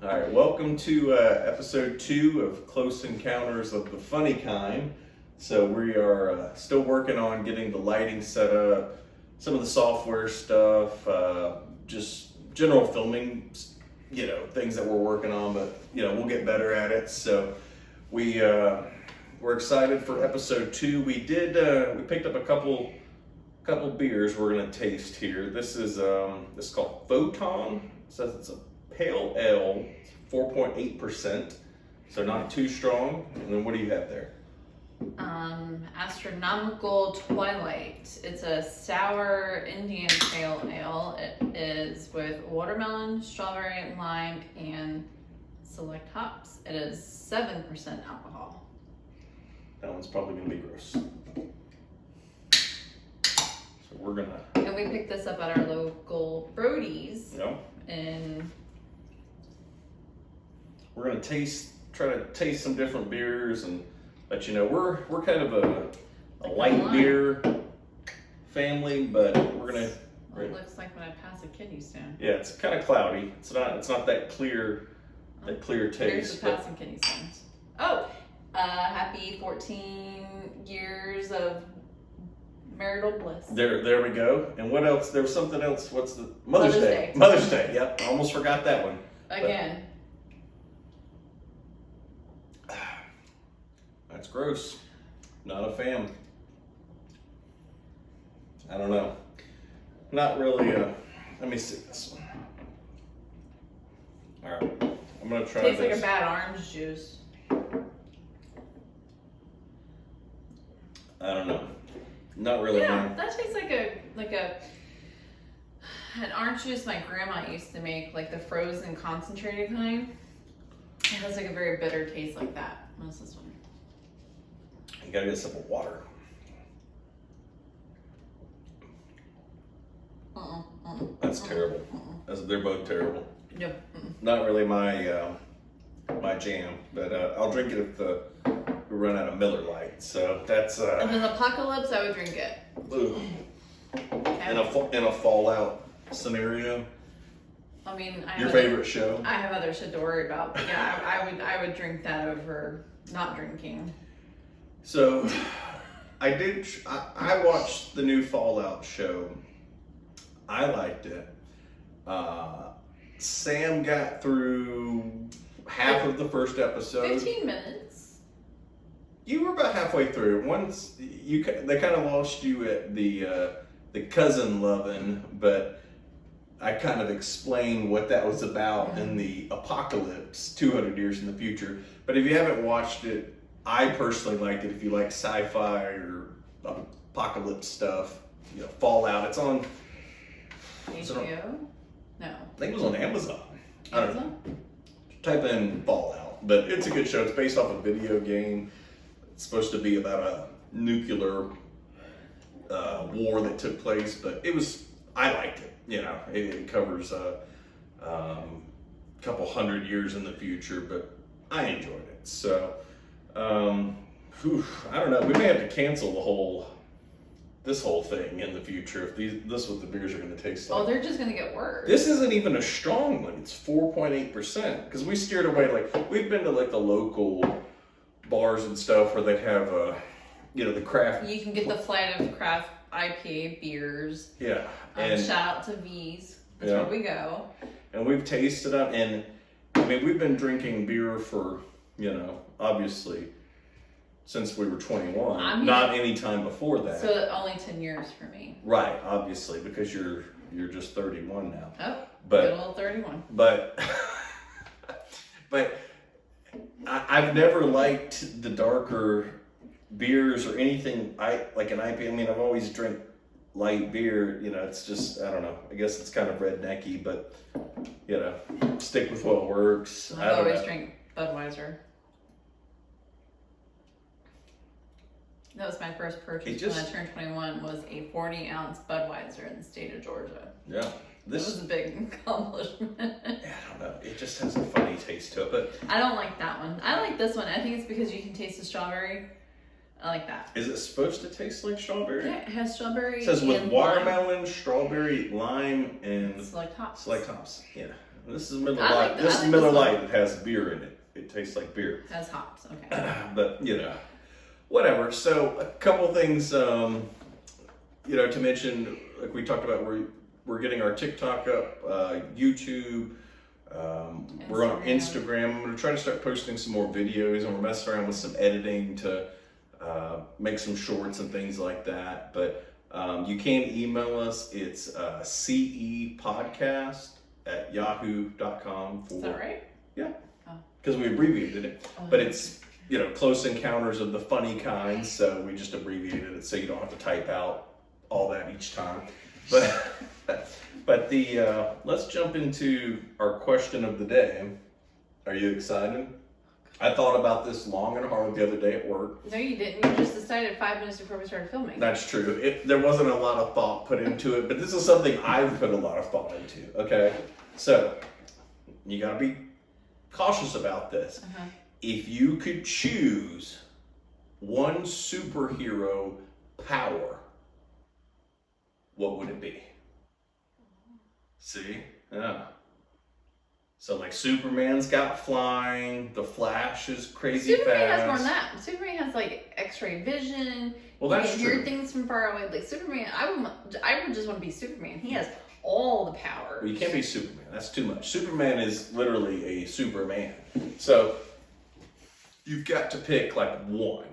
All right, welcome to episode 2 of Close Encounters of the Funny Kind. So we are still working on getting the lighting set up, some of the software stuff, just general filming, things that we're working on, but we'll get better at it. So we're excited for episode 2. We picked up a couple beers we're gonna taste here. This is called Photon. It says it's a pale ale, 4.8%, so not too strong. And then what do you have there? Astronomical Twilight. It's a sour Indian pale ale. It is with watermelon, strawberry, lime, and select hops. It is 7% alcohol. That one's probably gonna be gross. So we're gonna. And we picked this up at our local Brody's. Yep. And we're gonna try to taste some different beers and let you know we're kind of a light beer family, but we're gonna. Well, it looks like when I pass a kidney stone. Yeah, it's kind of cloudy. It's not that clear taste. Here's the passing kidney stones. Oh, happy 14 years of marital bliss. There we go. And what else? There was something else. What's the Mother's Day? Mother's Day. Yep. I almost forgot that one. Again. But, that's gross. Not a fan. I don't know. Not really. Let me see this one. All right. I'm gonna try Tastes this. like a bad orange juice. I don't know. Not really. Yeah, that tastes like an orange juice my grandma used to make, like the frozen concentrated kind. It has like a very bitter taste like that. What's this one? You gotta get a sip of water. That's terrible. They're both terrible. Yep. Not really my jam, but I'll drink it if we run out of Miller Lite. So that's. And then Apocalypse, I would drink it. Ooh. In a Fallout scenario. I mean, Your favorite show? I have other shit to worry about. But yeah, I would drink that over not drinking. So, I watched the new Fallout show. I liked it. Sam got through half of the first episode. 15 minutes. You were about halfway through. Once they kind of lost you at the cousin loving, but I kind of explained what that was about in the apocalypse 200 years in the future. But if you haven't watched it, I personally liked it. If you like sci-fi or apocalypse stuff, Fallout. It's on HBO? No. I think it was on Amazon. Amazon? Type in Fallout, but it's a good show. It's based off a video game. It's supposed to be about a nuclear war that took place, but I liked it. It covers a couple hundred years in the future, but I enjoyed it. So, I don't know. We may have to cancel this whole thing in the future if this what the beers are going to taste like. Oh, they're just going to get worse. This isn't even a strong one. It's 4.8% because we steered away. Like we've been to the local bars and stuff where they have the craft. You can get the flight of craft IPA beers. Yeah. And shout out to V's. That's where we go. And we've tasted them, and I mean we've been drinking beer for obviously since we were 21. Not any time before that. So only 10 years for me. Right, obviously, because you're just 31 now. Oh, but good old 31. But I've never liked the darker beers or anything. Like an IPA. I mean, I've always drank light beer. It's just I don't know. I guess it's kind of rednecky, but stick with what works. I've always drank Budweiser. That was my first purchase when I turned 21. Was a 40-ounce Budweiser in the state of Georgia. Yeah. This was a big accomplishment. I don't know. It just has a funny taste to it, but I don't like that one. I like this one. I think it's because you can taste the strawberry. I like that. Is it supposed to taste like strawberry? Yeah, it has strawberry. It says with and watermelon, lime. strawberry, lime, and select hops. Select hops. Yeah. This is Miller I Lite. like This is this Miller one. Lite. It has beer in it. It tastes like beer. Has hops. Okay. But whatever. So a couple things, to mention. Like we talked about, we're getting our TikTok up, YouTube. We're on Instagram. I'm gonna try to start posting some more videos, and we're messing around with some editing to make some shorts and things like that. But you can email us. It's cepodcast@yahoo.com. Is that right? Yeah. Oh. Because we abbreviated it. But it's, Close Encounters of the Funny Kind, so we just abbreviated it so you don't have to type out all that each time. But let's jump into our question of the day. Are you excited? I thought about this long and hard the other day at work. No, you didn't. You just decided 5 minutes before we started filming. That's true. There wasn't a lot of thought put into it, but this is something I've put a lot of thought into, okay? So, you gotta be cautious about this. Uh-huh. If you could choose one superhero power, what would it be? See? Yeah. So like Superman's got flying, the Flash is crazy Superman fast. has more than that. Superman has like X-ray vision. Well, he that's can true. hear things from far away. Like Superman, I would just want to be Superman. He has all the powers. Well, you can't be Superman. That's too much. Superman is literally a Superman. So you've got to pick like one.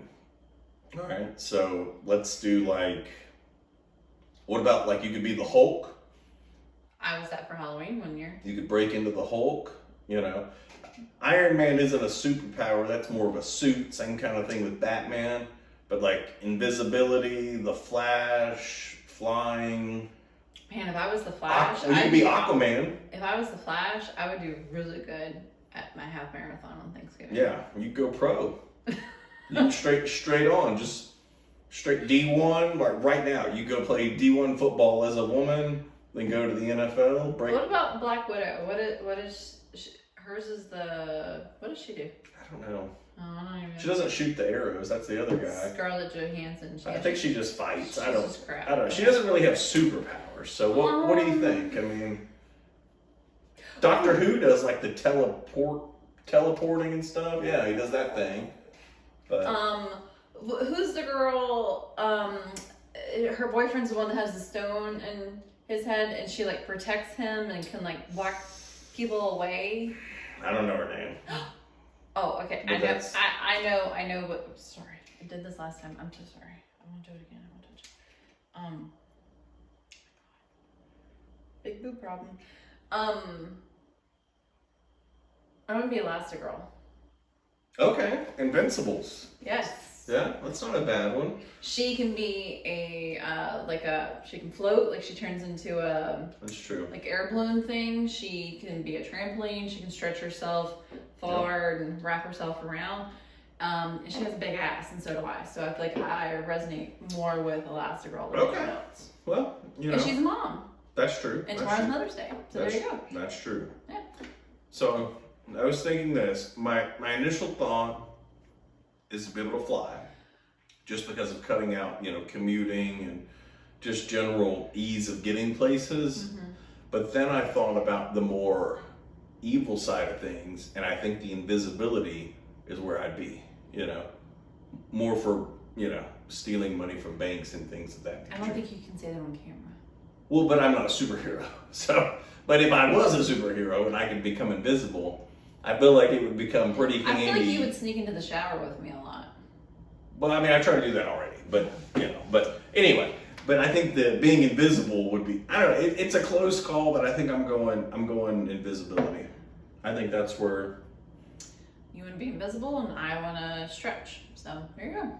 All right. So let's do what about you could be the Hulk? I was that for Halloween one year. You could break into the Hulk. Iron Man isn't a superpower. That's more of a suit. Same kind of thing with Batman. But invisibility, the Flash, flying. Man, if I was the Flash, you could be Aquaman. If I was the Flash, I would do really good at my half marathon on Thanksgiving. Yeah, you go pro. You can straight on, just straight D1. Like right now, you go play D1 football as a woman, then go to the NFL. What about Black Widow? What is hers is what does she do? I don't know. Oh, I don't even know. She doesn't shoot the arrows. That's the other guy. Scarlett Johansson. I think she just fights. I don't crap. know. She doesn't really have superpowers. So what do you think? I mean, Doctor Who does the teleporting and stuff. Yeah, he does that thing. But who's the girl? Her boyfriend's the one that has the stone in his head, and she protects him and can block people away. I don't know her name. Oh, okay. But I know. But sorry, I did this last time. I'm so sorry. I won't do it again. I won't touch it. Big boob problem. I'm gonna be Elastigirl. Okay, Invincibles. Yes. Yeah, that's not a bad one. She can be she can float, she turns into a That's true. air balloon thing. She can be a trampoline. She can stretch herself forward and wrap herself around. And she has a big ass, and so do I. So I feel like I resonate more with Elastigirl than anyone else. Well, And she's a mom. That's true. And tomorrow's Mother's Day. So there you go. That's true. Yeah. So I was thinking this. My initial thought is to be able to fly, just because of cutting out, commuting and just general ease of getting places. Mm-hmm. But then I thought about the more evil side of things, and I think the invisibility is where I'd be, more for, stealing money from banks and things of that nature. I don't think you can say that on camera. Well, but I'm not a superhero. But if I was a superhero and I could become invisible, I feel like it would become pretty handy. I feel like you would sneak into the shower with me a lot. Well, I mean, I try to do that already, but anyway. But I think that being invisible would be, I don't know, it's a close call, but I think I'm going invisibility. I think that's where. You want to be invisible, and I want to stretch. So there you go.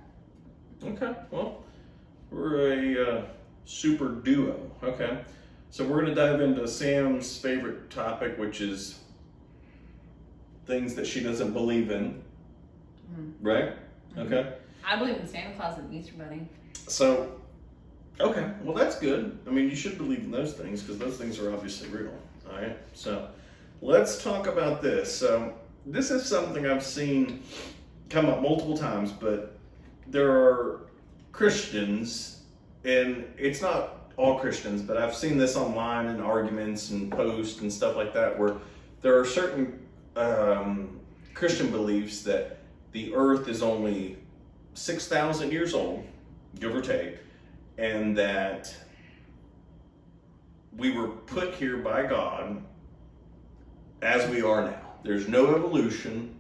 Okay, well, we're a super duo. Okay, so we're gonna dive into Sam's favorite topic, which is things that she doesn't believe in. Right? Okay. I believe in Santa Claus and Easter Bunny. So, okay, well that's good. I mean, you should believe in those things because those things are obviously real. All right. So, let's talk about this. So, this is something I've seen come up multiple times, but there are Christians, and it's not all Christians, but I've seen this online in arguments and posts and stuff like that, where there are certain Christian beliefs that the earth is only 6,000 years old, give or take, and that we were put here by God as we are now. There's no evolution.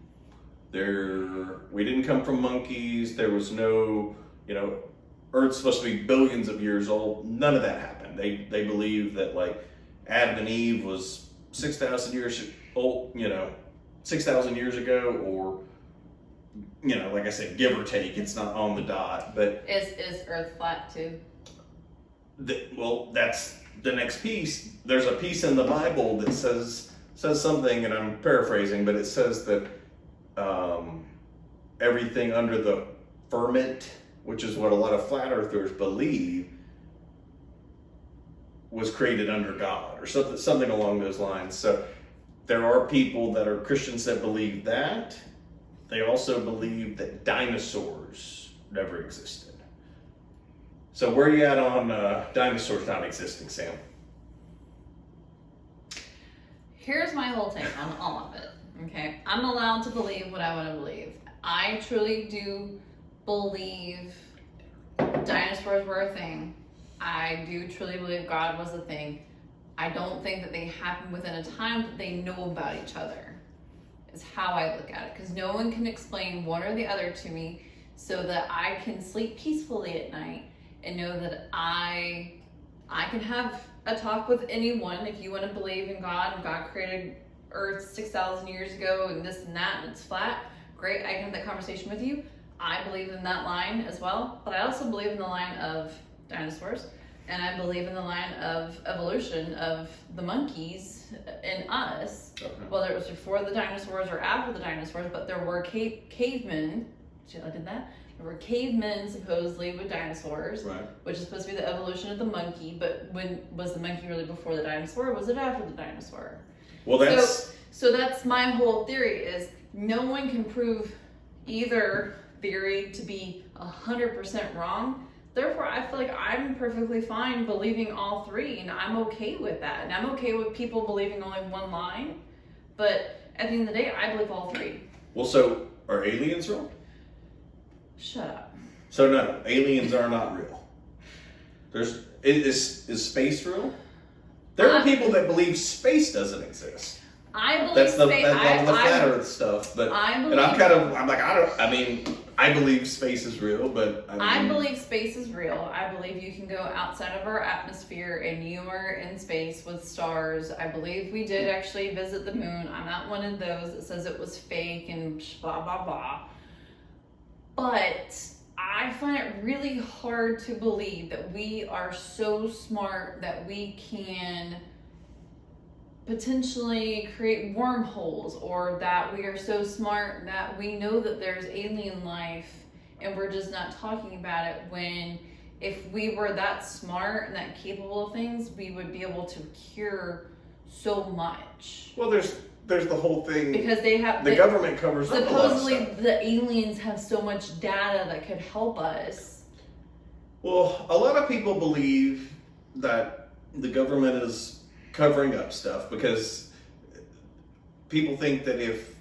We didn't come from monkeys. There was no, Earth's supposed to be billions of years old. None of that happened. They believe that like Adam and Eve was 6,000 years old, 6,000 years ago, or like I said, give or take. It's not on the dot, but is Earth flat too? That's the next piece. There's a piece in the Bible that says something, and I'm paraphrasing, but it says that everything under the firmament, which is what a lot of flat earthers believe, was created under God, or something along those lines. So there are people that are Christians that believe that. They also believe that dinosaurs never existed. So where are you at on dinosaurs not existing, Sam? Here's my whole take on all of it. Okay, I'm allowed to believe what I want to believe. I truly do believe dinosaurs were a thing. I do truly believe God was a thing. I don't think that they happened within a time that they know about each other, is how I look at it. Because no one can explain one or the other to me so that I can sleep peacefully at night and know that I can have a talk with anyone. If you want to believe in God and God created Earth 6,000 years ago and this and that and it's flat, great, I can have that conversation with you. I believe in that line as well, but I also believe in the line of dinosaurs, and I believe in the line of evolution of the monkeys and us, whether it was before the dinosaurs or after the dinosaurs, but there were cavemen. See how I did that? There were cavemen supposedly with dinosaurs, right, which is supposed to be the evolution of the monkey, but when was the monkey really before the dinosaur, or was it after the dinosaur? Well, that's... So that's my whole theory, is no one can prove either theory to be 100% wrong. Therefore, I feel like I'm perfectly fine believing all three, and I'm okay with that. And I'm okay with people believing only one line, but at the end of the day, I believe all three. Well, so are aliens real? Shut up. So no, aliens are not real. Is space real? There are people that believe space doesn't exist. I believe that's all the I flat Earth stuff. But I believe space is real, but I believe space is real. I believe you can go outside of our atmosphere and you are in space with stars. I believe we did actually visit the moon. I'm not one of those that says it was fake and blah blah blah. But I find it really hard to believe that we are so smart that we can potentially create wormholes, or that we are so smart that we know that there's alien life and we're just not talking about it, when if we were that smart and that capable of things, we would be able to cure so much. Well, there's the whole thing, because the government covers up a lot of supposedly stuff. The aliens have so much data that could help us. Well, a lot of people believe that the government is covering up stuff because people think that if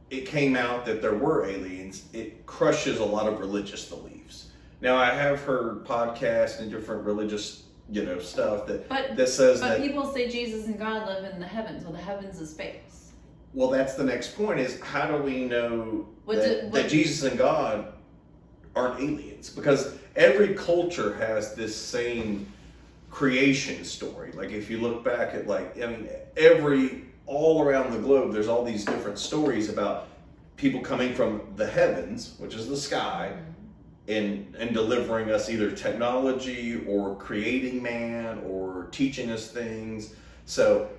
it came out that there were aliens, it crushes a lot of religious beliefs. Now, I have heard podcasts and different religious, stuff that says that people say Jesus and God live in the heavens. Well, the heavens is space. Well, that's the next point, is how do we know that Jesus and God aren't aliens? Because every culture has this same creation story. Like if you look back at all around the globe, there's all these different stories about people coming from the heavens, which is the sky, and delivering us either technology or creating man or teaching us things. So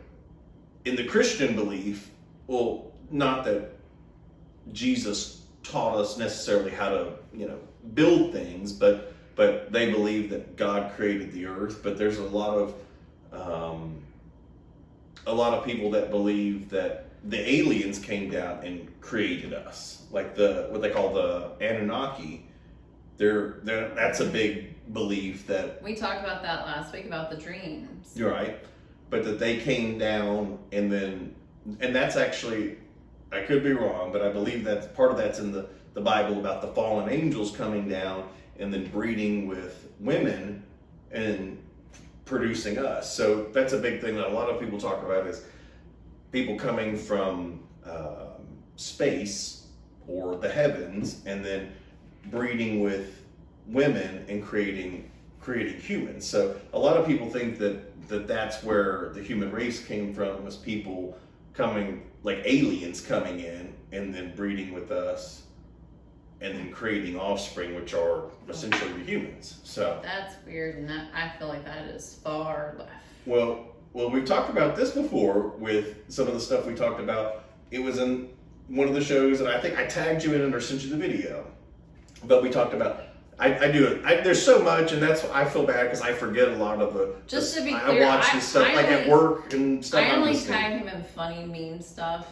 in the Christian belief, well, not that Jesus taught us necessarily how to, build things, but they believe that God created the earth. But there's a lot of people that believe that the aliens came down and created us, like what they call the Anunnaki. That's a big belief that we talked about that last week about the dreams. You're right, but that they came down and then and that's actually, I could be wrong, but I believe that part of that's in the Bible about the fallen angels coming down and then breeding with women and producing us. So that's a big thing that a lot of people talk about, is people coming from space or the heavens and then breeding with women and creating humans. So a lot of people think that that's where the human race came from, was people coming, like aliens coming in and then breeding with us and then creating offspring, which are essentially the humans. So that's weird, and I feel like that is far left. Well, we've talked about this before with some of the stuff we talked about. It was in one of the shows, and I think I tagged you in it or sent you the video. But we talked about, there's so much, and that's I feel bad because I forget a lot of the. Just to be clear, I watch this stuff like at work and stuff. I only tag him in funny meme stuff.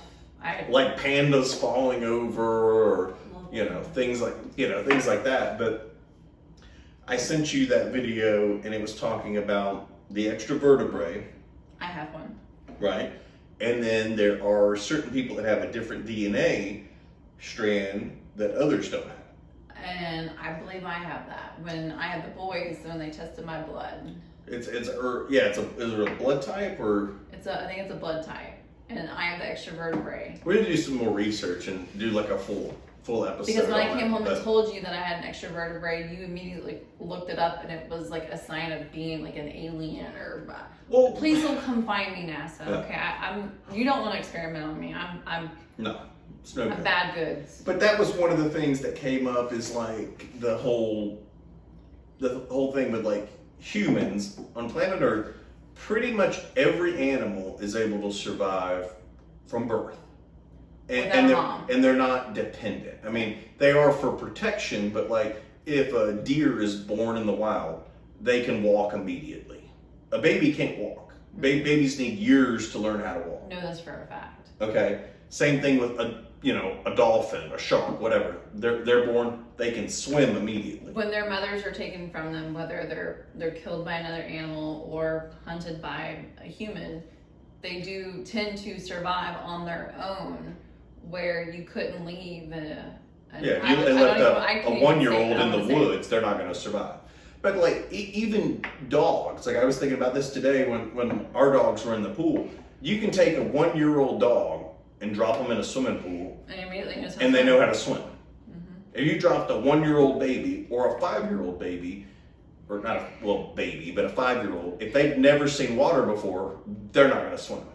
Like pandas falling over, or things like that. But I sent you that video, and it was talking about the extra vertebrae. I have one. Right, and then there are certain people that have a different DNA strand that others don't have. And I believe I have that. When I had the boys, when they tested my blood. Is it a blood type or? I think it's a blood type, and I have the extra vertebrae. We need to do some more research and do like a full episode. Because when I came home and told you that I had an extra vertebrae, you immediately looked it up, and it was like a sign of being like an alien or. Well, please don't come find me, NASA. Yeah. Okay, You don't want to experiment on me. I'm. No. It's no good. Bad goods. But that was one of the things that came up, is like the whole thing with like humans on planet Earth. Pretty much every animal is able to survive from birth, and they're not dependent. I mean, they are for protection, but like if a deer is born in the wild, they can walk immediately. A baby can't walk. Babies need years to learn how to walk. Know this for a fact. Okay. Same thing with a dolphin, a shark, whatever. They're born, they can swim immediately. When their mothers are taken from them, whether they're killed by another animal or hunted by a human, they do tend to survive on their own, where you couldn't leave you left a 1-year-old in the woods, they're not going to survive. But like even dogs, like I was thinking about this today when our dogs were in the pool. You can take a 1-year-old dog and drop them in a swimming pool, and they know how to swim. Mm-hmm. If you dropped a 1-year-old baby or a 5-year-old baby, or not a baby, but a 5-year-old, if they've never seen water before, they're not going to swim.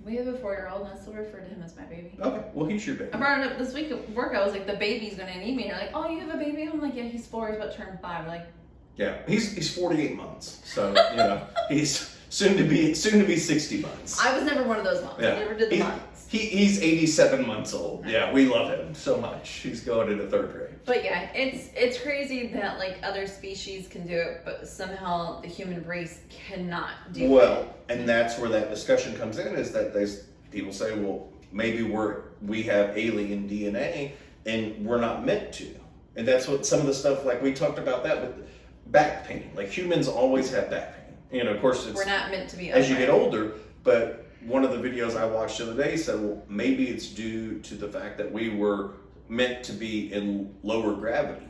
We have a 4-year-old, and I still refer to him as my baby. Okay, well, he's your baby. I brought it up this week at work. I was like, the baby's going to need me. And they're like, oh, you have a baby? I'm like, yeah, he's 4. He's about to turn 5. Like, yeah, he's 48 months, so he's soon to be 60 months. I was never one of those moms. Yeah. I never did the months. He's 87 months old. Yeah, we love him so much. He's going into 3rd grade. But yeah, it's crazy that like other species can do it, but somehow the human race cannot do it. Well, and that's where that discussion comes in, is that there's people say, well, maybe we have alien DNA and we're not meant to. And that's what some of the stuff, like we talked about that with back pain. Like humans always have back pain. Of course, we're not meant to be as you get older, but one of the videos I watched the other day said, well, maybe it's due to the fact that we were meant to be in lower gravity.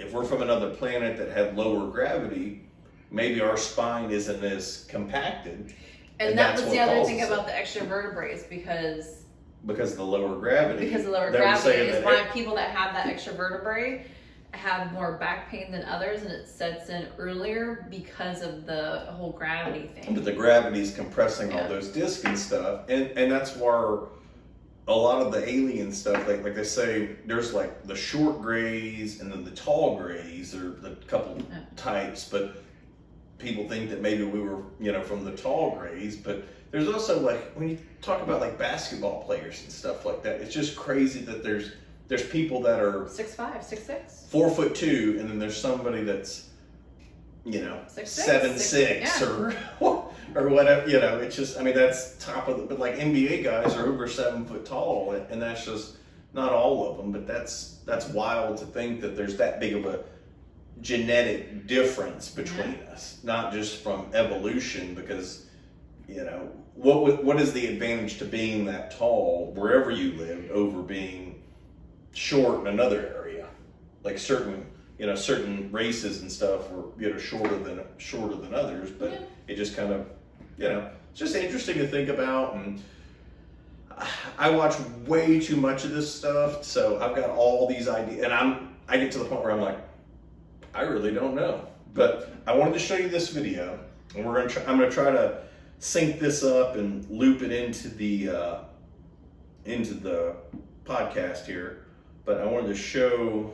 If we're from another planet that had lower gravity, maybe our spine isn't as compacted. And that was the other thing about the extra vertebrae, because of the lower gravity. Because of lower gravity is why people that have that extra vertebrae have more back pain than others, and it sets in earlier because of the whole gravity thing. But the gravity's compressing all those discs and stuff, and that's where a lot of the alien stuff, like they say, there's like the short grays and then the tall grays, or the couple types, but people think that maybe we were, from the tall grays, but there's also like, when you talk about like basketball players and stuff like that, it's just crazy that there's people that are 6'5", 6'6", 4'2", and then there's somebody that's 7'6", or whatever. It's just, that's top of but like NBA guys are over 7 foot tall, and that's just not all of them. But that's wild to think that there's that big of a genetic difference between us, not just from evolution, because you know, what is the advantage to being that tall wherever you lived over being short in another area? Like certain races and stuff were, you know, shorter than others, but Yeah. it just kind of, you know, it's just interesting to think about. And I watch way too much of this stuff, so I've got all these ideas, and I get to the point where I'm like, I really don't know. But I wanted to show you this video, and I'm gonna try to sync this up and loop it into the podcast here. But I wanted to show.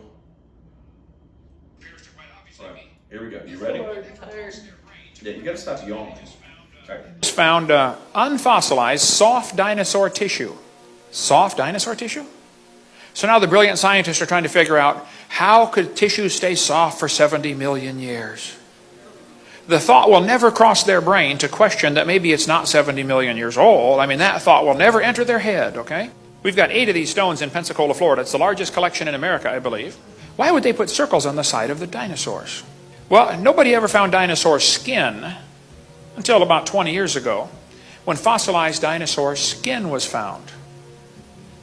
All right, here we go. You ready? Yeah, you gotta stop yawning. All right. Found unfossilized soft dinosaur tissue. Soft dinosaur tissue? So now the brilliant scientists are trying to figure out, how could tissue stay soft for 70 million years? The thought will never cross their brain to question that maybe it's not 70 million years old. I mean, that thought will never enter their head, okay? We've got 8 of these stones in Pensacola, Florida. It's the largest collection in America, I believe. Why would they put circles on the side of the dinosaurs? Well, nobody ever found dinosaur skin until about 20 years ago, when fossilized dinosaur skin was found.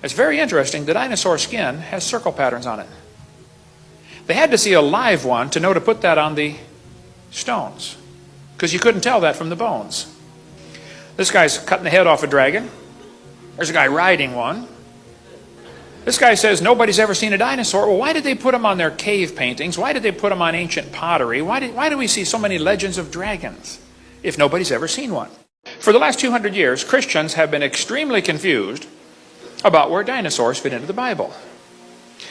It's very interesting. The dinosaur skin has circle patterns on it. They had to see a live one to know to put that on the stones, because you couldn't tell that from the bones. This guy's cutting the head off a dragon. There's a guy riding one. This guy says nobody's ever seen a dinosaur. Well, why did they put them on their cave paintings? Why did they put them on ancient pottery? Why do we see so many legends of dragons if nobody's ever seen one? For the last 200 years, Christians have been extremely confused about where dinosaurs fit into the Bible.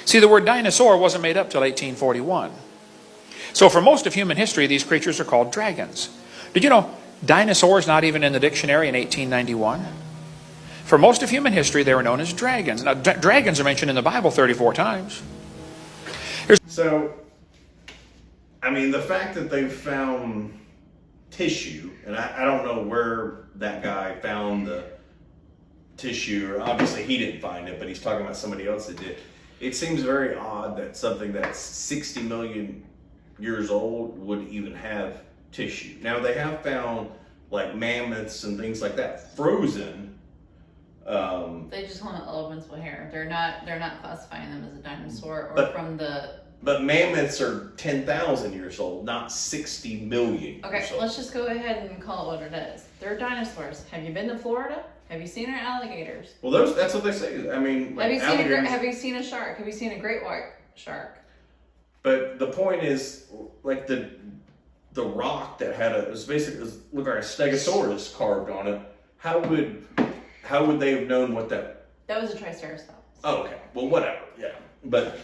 See, the word dinosaur wasn't made up till 1841. So for most of human history, these creatures are called dragons. Did you know dinosaurs not even in the dictionary in 1891? For most of human history, they were known as dragons. Now, dragons are mentioned in the Bible 34 times. So, I mean, the fact that they found tissue, and I don't know where that guy found the tissue, or obviously he didn't find it, but he's talking about somebody else that did. It seems very odd that something that's 60 million years old would even have tissue. Now, they have found like mammoths and things like that frozen. They just call them elephants with hair. They're not classifying them as a dinosaur or but, from the. But mammoths are 10,000 years old, not 60 million. Okay, years old. let's just go ahead and call it what it is. They're dinosaurs. Have you been to Florida? Have you seen our alligators? Well, that's what they say. I mean, like have you seen a shark? Have you seen a great white shark? But the point is, like the rock that had it was basically looked like a stegosaurus carved on it. How would they have known what that? That was a triceratops. Oh, okay. Well, whatever. Yeah, but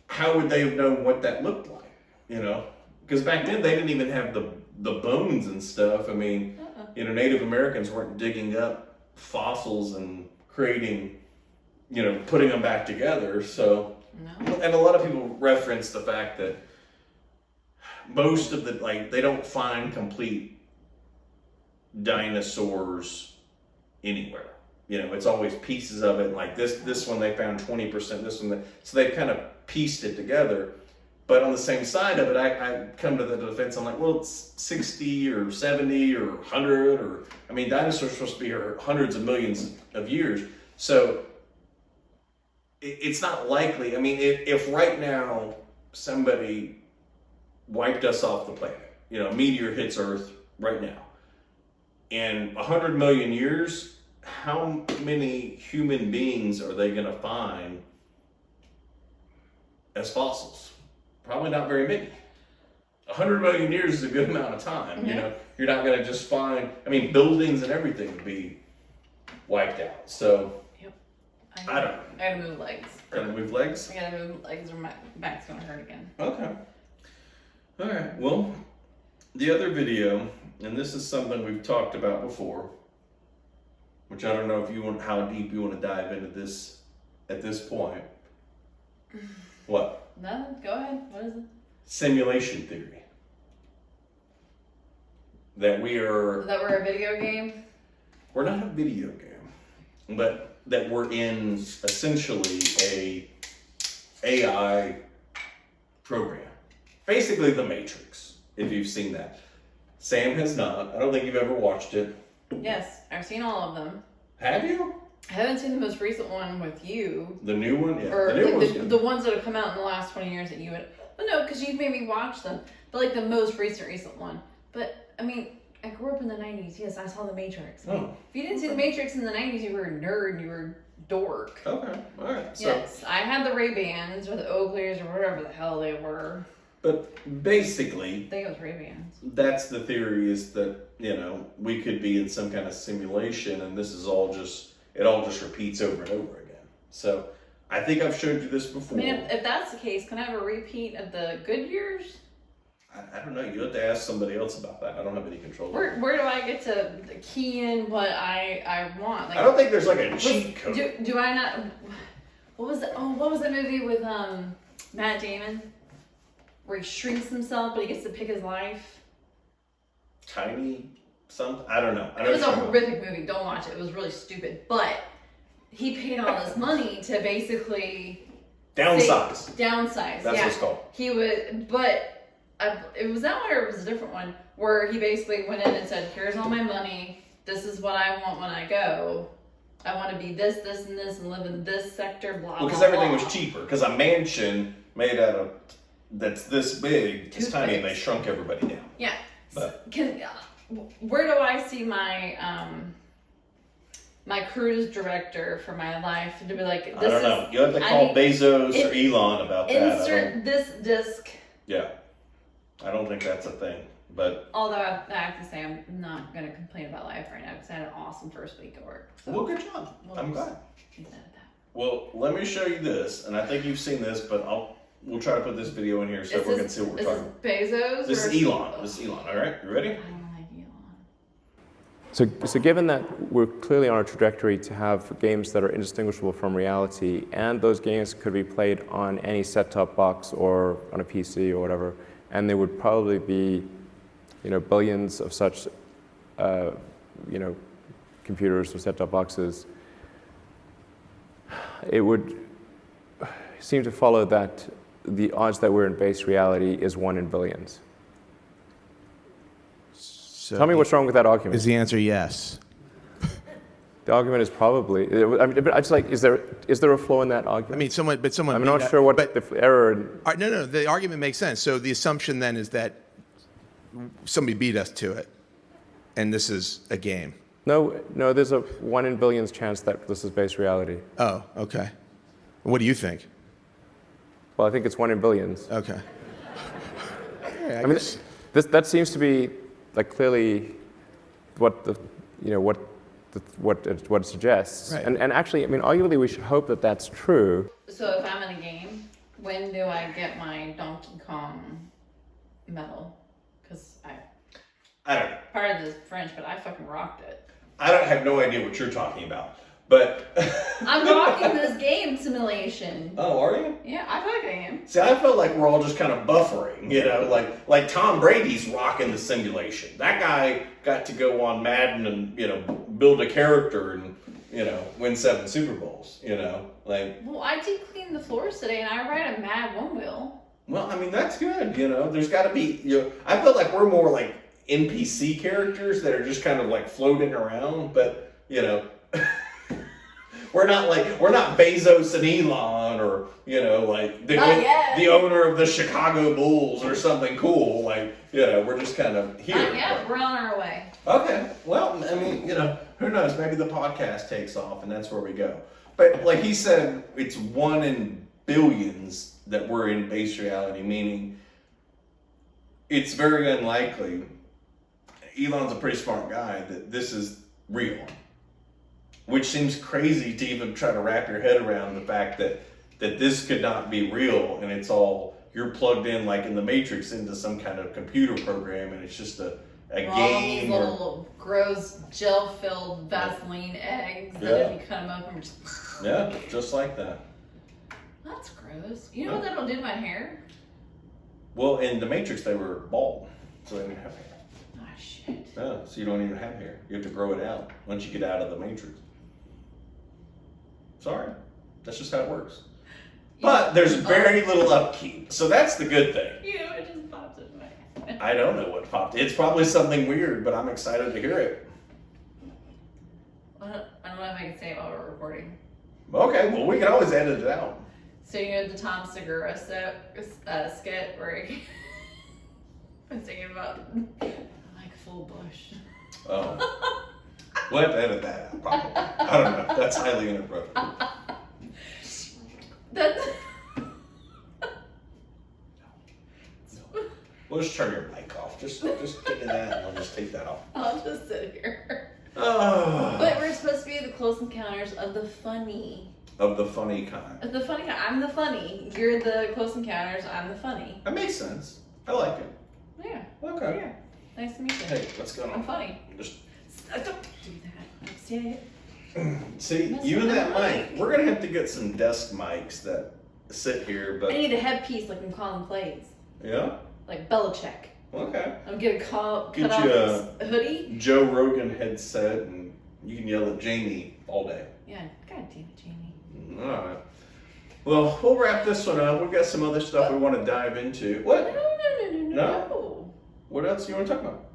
how would they have known what that looked like? You know, because back then they didn't even have the bones and stuff. I mean, you know, Native Americans weren't digging up fossils and creating, you know, putting them back together. So, no. And a lot of people reference the fact that most of the, like, they don't find complete dinosaurs anywhere. You know, it's always pieces of it. Like this one they found 20%, this one, so they've kind of pieced it together. But on the same side of it, I come to the defense. I'm like, well, it's 60 or 70 or 100 or, I mean, dinosaurs are supposed to be here hundreds of millions of years. So it's not likely. I mean, if right now somebody wiped us off the planet, you know, a meteor hits Earth right now, in 100 million years, how many human beings are they going to find as fossils? Probably not very many. 100 million years is a good amount of time. Mm-hmm. You know, you're not going to just find, I mean, buildings and everything would be wiped out. So, yep. I don't know. I gotta move legs. Gotta move legs? I gotta move legs or my back's gonna hurt again. Okay. All right. Well, the other video, and this is something we've talked about before, which I don't know if you want, how deep you want to dive into this at this point. What? Nothing. Go ahead. What is it? Simulation theory. That we're a video game? We're not a video game, but that we're in essentially a AI program. Basically the Matrix, if you've seen that. Sam has not. I don't think you've ever watched it. Yes, I've seen all of them. Have you? I haven't seen the most recent one with you. The new one? Yeah. Or the new like one's good. the ones that have come out in the last 20 years that you would. Well, no, because you've made me watch them. But like the most recent one. But I mean, I grew up in the 90s. Yes, I saw The Matrix. I mean, if you didn't see The Matrix in the 90s, you were a nerd. You were a dork. Okay, all right. So, Yes, I had the Ray-Bans or the Oakleys or whatever the hell they were. but basically, I think it was Ray-Bans. that's the theory, is that, you know, we could be in some kind of simulation, and this is all just, it all just repeats over and over again. So I think I've showed you this I before. mean, if that's the case, can I have a repeat of the good years? I don't know. You have to ask somebody else about that. I don't have any control. Where do I get to key in what I want? Like, I don't think there's like a cheat code. Do I not? What was that movie with Matt Damon where he shrinks himself but he gets to pick his life? Tiny something? I don't know. It was a horrific movie. Don't watch it. It was really stupid. But he paid all this money to basically downsize. Downsize. That's what it's called. He would, but. It was that one or it was a different one where he basically went in and said, here's all my money, this is what I want when I go, I want to be this, this, and this, and live in this sector, blah, Well, because blah, everything blah. was cheaper. Because a mansion made out of, that's this big, is tiny, and they shrunk everybody down. Yeah. But Where do I see my my cruise director for my life to be like, this I don't know. You have to call Bezos or Elon about that. Insert this disc. Yeah. I don't think that's a thing, but... Although I have to say I'm not going to complain about life right now because I had an awesome first week at work. So well, good job. I'm glad. That. Well, let me show you this, and I think you've seen this, but we'll try to put this video in here so everyone can see what we're talking about. Bezos? This is Elon. This is Elon, all right? You ready? I don't like Elon. So given that we're clearly on a trajectory to have games that are indistinguishable from reality, and those games could be played on any set-top box or on a PC or whatever, and there would probably be, billions of such, computers or set-top boxes, it would seem to follow that the odds that we're in base reality is 1 in billions. So Tell me what's wrong with that argument. Is the answer yes? The argument is probably. I mean, but I just like. Is there a flaw in that argument? I mean, someone. I'm not sure what the error. No. The argument makes sense. So the assumption then is that somebody beat us to it, and this is a game. No. There's a 1 in billions chance that this is base reality. Oh, okay. What do you think? Well, I think it's 1 in billions. Okay. Yeah, I mean, that seems to be like clearly what what it suggests. Right. And actually, I mean, arguably, we should hope that that's true. So if I'm in a game, when do I get my Donkey Kong medal? Because I don't know. part of this French, but I fucking rocked it. I don't have no idea what you're talking about, but... I'm rocking this game simulation. Oh, are you? Yeah, I feel like I am. See, I feel like we're all just kind of buffering, like Tom Brady's rocking the simulation. That guy got to go on Madden and, build a character and, win 7 Super Bowls, Well, I did clean the floors today, and I ride a Mad One Wheel. Well, I mean, that's good, There's got to be, I feel like we're more like NPC characters that are just kind of like floating around, but, we're not Bezos and Elon or, like the owner of the Chicago Bulls or something cool. We're just kind of here. Yeah, we're on our way. Okay. Well, I mean, who knows? Maybe the podcast takes off and that's where we go. But like he said, it's 1 in billions that we're in base reality, meaning it's very unlikely. Elon's a pretty smart guy that this is real. Which seems crazy to even try to wrap your head around the fact that this could not be real and it's all, you're plugged in like in the Matrix into some kind of computer program and it's just a game. All these little gross gel-filled Vaseline eggs that if you cut them open, just... Yeah, just like that. That's gross. You know what that'll do to my hair? Well, in the Matrix they were bald, so they didn't have hair. Oh, shit. Yeah, so you don't even have hair. You have to grow it out once you get out of the Matrix. Sorry, that's just how it works. But there's very little upkeep, so that's the good thing. It just popped in my head. I don't know what popped. It's probably something weird, but I'm excited to hear it. know if I can say it while we're recording. Okay, well, we can always edit it out. So you know the Tom Segura skit where he I'm thinking about like full bush. Oh. We'll have to edit that out, probably. I don't know. That's highly inappropriate. That's We'll just turn your mic off. Just give me that and we'll just take that off. I'll just sit here. Oh. But we're supposed to be the close encounters of the funny. Of the funny kind. Of the funny kind. I'm the funny. You're the close encounters. I'm the funny. That makes sense. I like it. Yeah. Okay. Yeah. Nice to meet you. Hey, what's going on? I'm funny. Just Don't do that. I'm saying it. see, That's you and not that my mic. mic. We're gonna have to get some desk mics that sit here, but I need a headpiece like I'm calling plays. yeah. Like Belichick. Okay. I'm gonna cut Get off you his hoodie. Joe Rogan headset, and you can yell at Jamie all day. Yeah. God damn it, Jamie. All right. Well, we'll wrap this one up. We've got some other stuff we want to dive into. No, What? no. No? What else you want to talk about?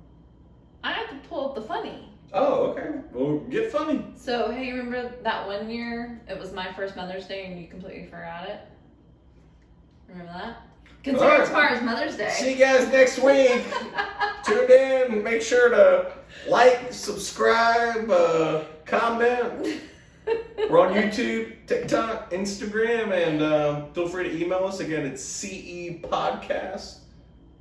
I have to pull up the funny. Oh, okay. Well, get funny. So, hey, remember that one year it was my first Mother's Day and you completely forgot it? Remember that? Consider All right. tomorrow's Mother's Day. See you guys next week. Tune in. Make sure to like, subscribe, comment. We're on YouTube, TikTok, Instagram, and feel free to email us. Again, it's cepodcast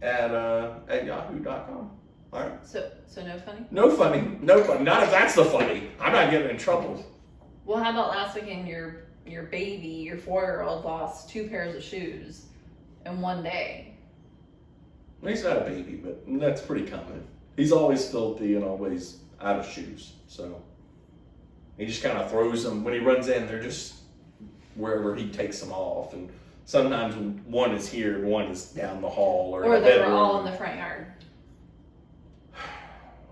at yahoo.com. All right. So no funny? No funny. No funny. Not if that's the funny. I'm not getting in trouble. Well, how about last weekend your baby, your 4-year-old lost 2 pairs of shoes in one day? He's not a baby, but that's pretty common. He's always filthy and always out of shoes. So he just kind of throws them. When he runs in, they're just wherever he takes them off. And sometimes one is here, one is down the hall. Or in the they were bedroom. all in the front yard.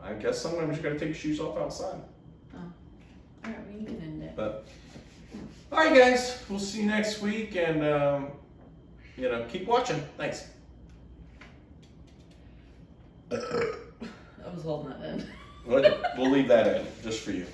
I guess sometimes you got to take your shoes off outside. Oh. All right, we can end it. But all right, guys, we'll see you next week, and keep watching. Thanks. I was holding that in. We'll leave that in just for you.